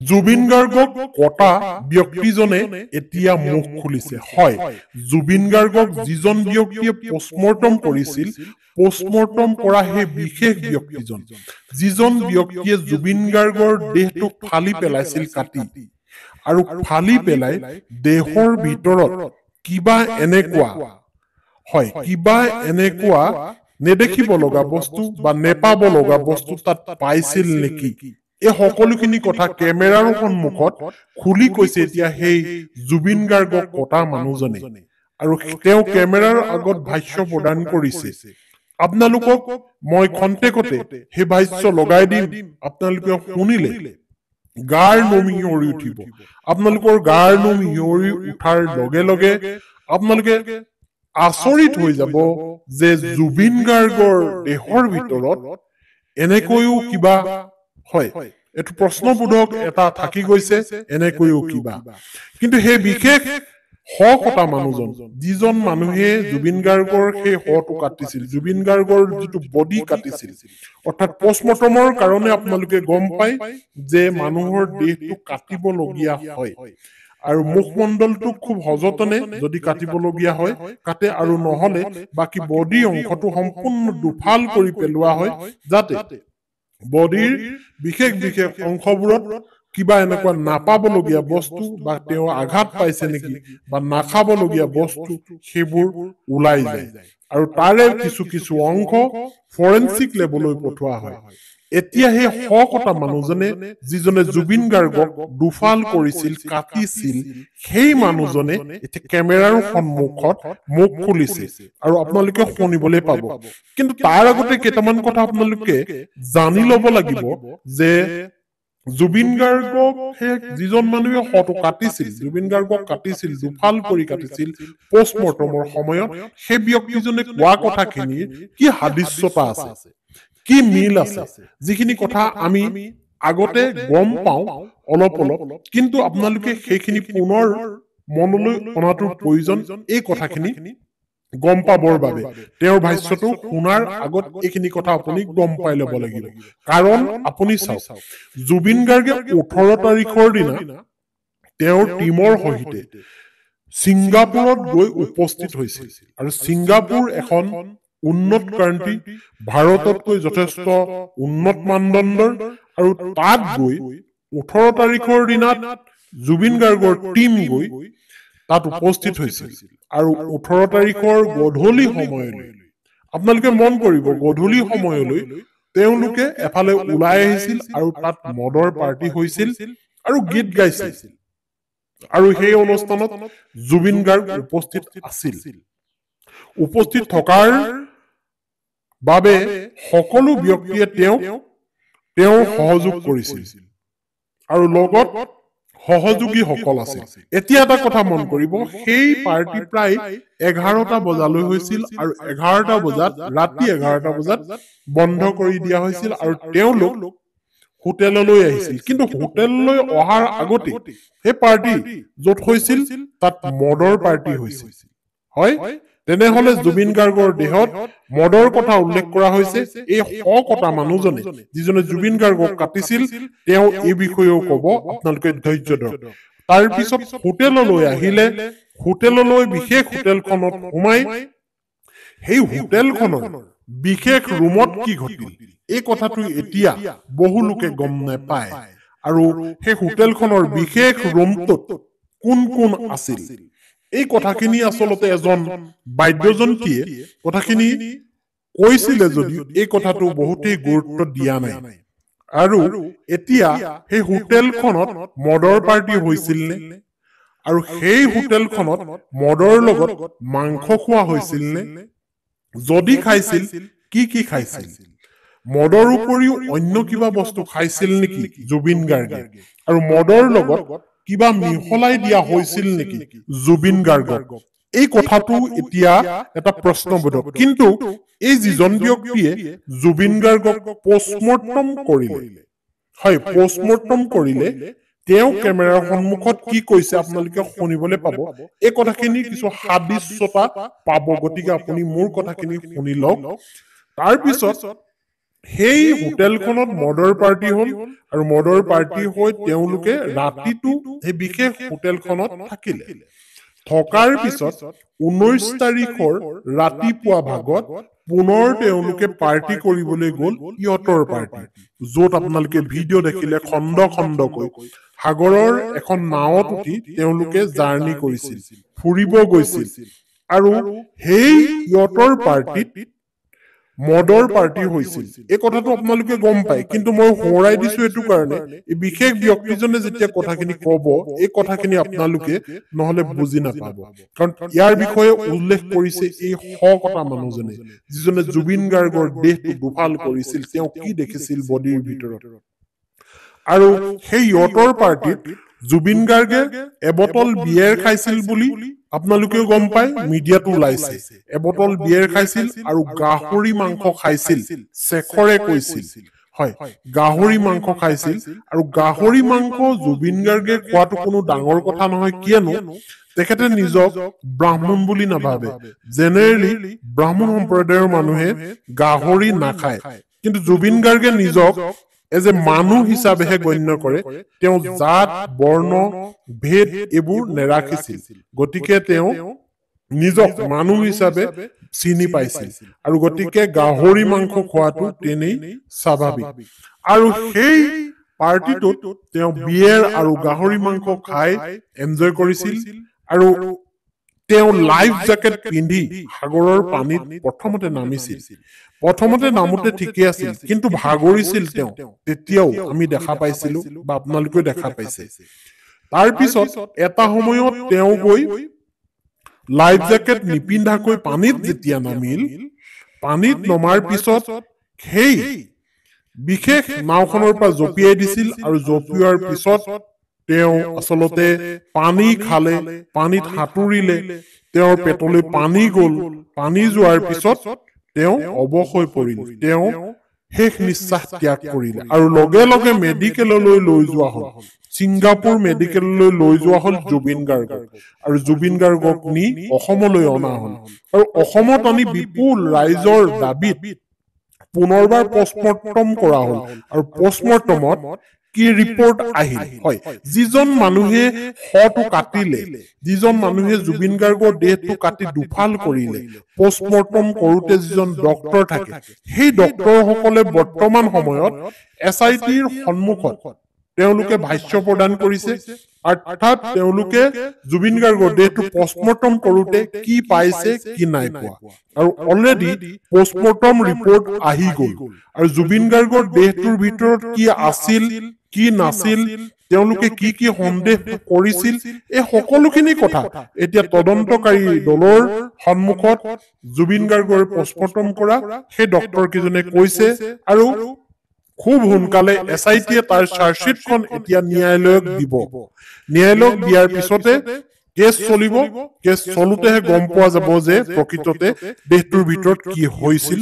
জুবিন গাৰ্গক কটা ব্যক্তিজনে এতিয়া মুখ খুলিছে হয় জুবিন গাৰ্গক যিজন ব্যক্তিয়ে পোষ্টমৰ্টম কৰিছিল পোষ্টমৰ্টম কৰা সেই বিশেষ ব্যক্তিজন যিজন ব্যক্তিয়ে জুবিন গাৰ্গৰ দেহটো ফালি পেলাইছিল কাটি আৰু ফালি পেলাই দেহৰ ভিতৰত কিবা এনেকুৱা হয় কিবা এনেকুৱা নেদেখিব লগা বস্তু বা নেপাব লগা বস্তু তাত পাইছিল নেকি এই সকলোখিনি কথা কেমেৰাৰ সন্মুখত খুলি কৈছে এতিয়া সেই জুবিন গাৰ্গক কটা মানুহজনে আৰু তেওঁ কেমেৰাৰ আগত ভাষ্য প্ৰদান কৰিছে আপোনালোকক মই খন্তেকতে সেই ভাষ্য লগাই দিম আপোনালোকে শুনিলে গাৰ নোম শিয়ৰি উঠিব আপোনালোকৰ গাৰ নোম শিয়ৰি উঠাৰ লগে লগে আপোনালোকে আচৰিত হৈ যাব যে জুবিন গাৰ্গৰ দেহৰ ভিতৰত এনেকৈও কিবা হয় এইটো প্ৰশ্নবোধক এটা থাকি গৈছে এনেকৈও কিবা কিন্তু সেই বিশেষ কটা মানুহজন যিজন মানুহে জুবিন গাৰ্গৰ সেই হটো কাটিছিল জুবিন গাৰ্গৰ যিটো বডি কাটিছিল অৰ্থাৎ পোষ্টমৰ্টমৰ কাৰণে আপোনালোকে গম পায় যে মানুহৰ দেহটো কাটিবলগীয়া হয় আৰু মুখমণ্ডলটো খুব সযতনে যদি কাটিবলগীয়া হয় কাটে আৰু নহলে বাকি বডি অংশটো সম্পূৰ্ণ দুফাল কৰি পেলোৱা হয় যাতে বডিৰ বিশেষ বিশেষ অংশবোৰত কিবা এনেকুৱা নাপাবলগীয়া বস্তু বা তেওঁ আঘাত পাইছে নেকি বা নাখাবলগীয়া বস্তু সেইবোৰ ওলাই যায় আৰু তাৰে কিছু কিছু অংশ ফৰেনচিক লেবলৈ পঠোৱা হয় এতিয়া সেই কটা মানুহজনে যিজনে জুবিন গাৰ্গক দুফাল কৰিছিল কাটিছিল সেই মানুহজনে এতিয়া কেমেৰাৰ সন্মুখত মুখ খুলিছে আৰু আপোনালোকে শুনিবলৈ পাব কিন্তু তাৰ আগতে কেইটামান কথা আপোনালোকে জানি ল'ব লাগিব যে জুবিন গাৰ্গক যিজন মানুহে হটো কাটিছিল জুবিন গাৰ্গক কাটিছিল দুফাল কৰি কাটিছিল পোষ্টমৰ্টমৰ সময়ত সেই ব্যক্তিজনে কোৱা কথাখিনিৰ কি সাদৃশ্যতা আছে কি মিল আছে যিখিনি কথা আমি আগতে গম পাওঁ অলপ অলপ কিন্তু আপোনালোকে সেইখিনি পুনৰ মনলৈ অনাটোৰ প্ৰয়োজন এই কথাখিনি গম পাবৰ বাবে তেওঁৰ ভাষ্যটো শুনাৰ আগত এইখিনি কথা আপুনি গম পাই ল'ব লাগিব কাৰণ আপুনি চাওক জুবিন গাৰ্গে 18 তাৰিখৰ দিনা তেওঁৰ টিমৰ সৈতে ছিংগাপুৰত গৈ উপস্থিত হৈছিল আৰু ছিংগাপুৰ এখন উন্নত কাণ্ট্ৰি ভাৰততকৈ যথেষ্ট উন্নত মানদণ্ডৰ আৰু তাত গৈ 18 তাৰিখৰ দিনাত জুবিন গাৰ্গৰ টিম গৈ তাত উপস্থিত হৈছিল আৰু 18 তাৰিখৰ গধূলি সময়লৈ আপোনালোকে মন কৰিব গধূলি সময়লৈ তেওঁলোকে এফালে ওলাই আহিছিল আৰু তাত মদৰ পাৰ্টি হৈছিল আৰু গীত গাইছিল আৰু সেই অনুষ্ঠানত জুবিন গাৰ্গ উপস্থিত আছিল উপস্থিত থকাৰ বাবে সকলো ব্যক্তিয়ে তেওঁৰ সহযোগ কৰিছিল আৰু লগত সহযোগীসকল আছিল এতিয়া এটা কথা মন কৰিব সেই পাৰ্টি প্ৰায় 11টা বজালৈ হৈছিল আৰু 11টা বজাত ৰাতি 11টা বজাত বন্ধ কৰি দিয়া হৈছিল আৰু তেওঁলোক হোটেললৈ আহিছিল কিন্তু হোটেললৈ অহাৰ আগতে সেই পাৰ্টি য'ত হৈছিল তাত মদৰ পাৰ্টি হৈছিল হয় তেনেহলে জুবিন গাৰ্গৰ দেহত মদৰ কথা উল্লেখ কৰা হৈছে এই কটা মানুহজনে যিজনে জুবিন গাৰ্গক কাটিছিল তেওঁ এই বিষয়েও ক'ব আপোনালোকে ধৈৰ্য ধৰক তাৰ পিছত হোটেললৈ আহিলে হোটেললৈ বিশেষ হোটেলখনত সোমাই সেই হোটেলখনৰ বিশেষ ৰুমত কি ঘটিল এই কথাটো এতিয়া বহু লোকে গম নাপায় আৰু সেই হোটেলখনৰ বিশেষ ৰুমটোত কোন কোন আছিল এই কথাখিনি আচলতে এজন বাদ্যযন্ত্ৰীয়ে কথাখিনি কৈছিলে যদিও এই কথাটো বহুতেই গুৰুত্ব দিয়া নাই আৰু এতিয়া সেই হোটেলখনত মদৰ পাৰ্টি হৈছিল নে আৰু সেই হোটেলখনত মদৰ লগত মাংস খোৱা হৈছিল নে যদি খাইছিল কি খাইছিল মদৰ উপৰিও অন্য কিবা বস্তু খাইছিল নেকি জুবিন গাৰ্গে আৰু মদৰ লগত কিবা মিহলাই দিয়া হৈছিল নেকি জুবিন গাৰ্গক এই কথাটো এতিয়া এটা প্ৰশ্নবোধক কিন্তু এই যিজন ব্যক্তিয়ে জুবিন গাৰ্গক পোষ্টমৰ্টম কৰিলে হয় পোষ্টমৰ্টম কৰিলে তেওঁ কেমেৰাৰ সন্মুখত কি কৈছে আপোনালোকে শুনিবলৈ পাব এই কথাখিনি কিছু সাদৃশ্যতা পাব গতিকে আপুনি মোৰ কথাখিনি শুনি লওক তাৰ পিছত সেই হোটেলখনত মদৰ পাৰ্টি হ'ল আৰু মদৰ পাৰ্টি হৈ তেওঁলোকে ৰাতিটো সেই বিশেষ হোটেলখনত থাকিলে থকাৰ পিছত 19 তাৰিখৰ ৰাতিপুৱা ভাগত পুনৰ তেওঁলোকে পাৰ্টি কৰিবলৈ গ'ল ইয়টৰ পাৰ্টি য'ত আপোনালোকে ভিডিঅ' দেখিলে খণ্ড খণ্ডকৈ সাগৰৰ এখন নাৱত উঠি তেওঁলোকে জাৰ্ণি কৰিছিল ফুৰিব গৈছিল আৰু সেই ইয়টৰ পাৰ্টিত মদৰ পাৰ্টি হৈছিল এই কথাটো আপোনালোকে গম পায় কিন্তু মই সোঁৱৰাই দিছো এইটো কাৰণে এই বিশেষ ব্যক্তিজনে যেতিয়া কথাখিনি ক'ব এই কথাখিনি আপোনালোকে নহলে বুজি নাপাব কাৰণ ইয়াৰ বিষয়ে উল্লেখ কৰিছে এই হকতা মানুহজনে যিজনে জুবিন গাৰ্গৰ দেহটো দুফাল কৰিছিল তেওঁ কি দেখিছিল বডিৰ ভিতৰত আৰু সেই ইয়টৰ পাৰ্টিত জুবিন গাৰ্গে এবটল বিয়েৰ খাইছিল বুলি আপোনালোকেও গম পায় মিডিয়াটো ওলাইছে এবটল বিয়েৰ খাইছিল আৰু গাহৰি মাংস খাইছিল শেখৰে কৈছিল হয় গাহৰি মাংস খাইছিল আৰু গাহৰি মাংস জুবিন গাৰ্গে খোৱাটো কোনো ডাঙৰ কথা নহয় কিয়নো তেখেতে নিজক ব্ৰাহ্মণ বুলি নাভাবে জেনেৰেলি ব্ৰাহ্মণ সম্প্ৰদায়ৰ মানুহে গাহৰি নাখায় কিন্তু জুবিন গাৰ্গে নিজক এজ এ মানুহ হিচাপেহে গণ্য কৰে তেওঁ জাত বৰ্ণ ভেদ এইবোৰ নেৰাখিছিল গতিকে তেওঁ নিজক মানুহ হিচাপে চিনি পাইছিল আৰু গতিকে গাহৰি মাংস খোৱাটো তেনেই স্বাভাৱিক আৰু সেই পাৰ্টিটোত তেওঁ বিয়েৰ আৰু গাহৰি মাংস খাই এনজয় কৰিছিল আৰু তেওঁ লাইফ জেকেট পিন্ধি সাগৰৰ পানীত প্ৰথমতে নামিছিল প্ৰথমতে নামোতে ঠিকে আছিল কিন্তু ভাগৰিছিল তেওঁ তেতিয়াও আমি দেখা পাইছিলো বা আপোনালোকেও দেখা পাইছে তাৰ পিছত এটা সময়ত তেওঁ গৈ লাইফ জেকেট নিপিন্ধাকৈ পানীত যেতিয়া নামিল পানীত নমাৰ পিছত সেই বিশেষ নাওখনৰ পৰা জঁপিয়াই দিছিল আৰু জঁপিওৱাৰ পিছত তেওঁ আচলতে পানী খালে পানীত সাঁতুৰিলে তেওঁৰ পেটলৈ পানী গ'ল পানী যোৱাৰ পিছত তেওঁ অৱশ হৈ পৰিল তেওঁ শেষ নিশ্বাস ত্যাগ কৰিলে আৰু লগে লগে মেডিকেললৈ লৈ যোৱা হ'ল ছিংগাপুৰ মেডিকেললৈ লৈ যোৱা হ'ল জুবিন গাৰ্গক আৰু জুবিন গাৰ্গক নি অসমলৈ অনা হ'ল আৰু অসমত আনি বিপুল ৰাইজৰ দাবীত পুনৰবাৰ পষ্টমৰ্টম কৰা হ'ল আৰু পষ্টমৰ্টমত কি ৰিপৰ্ট আহিল হয় যিজন মানুহে হটো কাটিলে যিজন মানুহে জুবিন গাৰ্গৰ দেহটো কাটি দুফাল কৰিলে পষ্টমৰ্টম কৰোতে যিজন ডক্টৰ থাকে সেই ডক্টৰসকলে বৰ্তমান সময়ত SITৰ সন্মুখত তেওঁলোকে ভাষ্য প্ৰদান কৰিছে অৰ্থাৎ তেওঁলোকে জুবিন গাৰ্গৰ দেহটো পষ্টমৰ্টম কৰোতে কি পাইছে কি নাই পোৱা আৰু অলৰেডি পষ্টমৰ্টম ৰিপৰ্ট আহি গ'ল আৰু জুবিন গাৰ্গৰ দেহটোৰ ভিতৰত কি আছিল কি নাছিল তেওঁলোকে কি কি সন্দেহ কৰিছিল এই সকলোখিনি কথা এতিয়া তদন্তকাৰী দলৰ সন্মুখত জুবিন গাৰ্গৰ পষ্টমৰ্টম কৰা সেই ডক্টৰ কেইজনে কৈছে আৰু খুব সোনকালে SITয়ে তাৰ চাৰ্জশ্বিটখন এতিয়া ন্যায়ালয়ক দিব ন্যায়ালয়ক দিয়াৰ পিছতে কেছ চলিব কেছ চলোতেহে গম পোৱা যাব যে প্ৰকৃততে দেহটোৰ ভিতৰত কি হৈছিল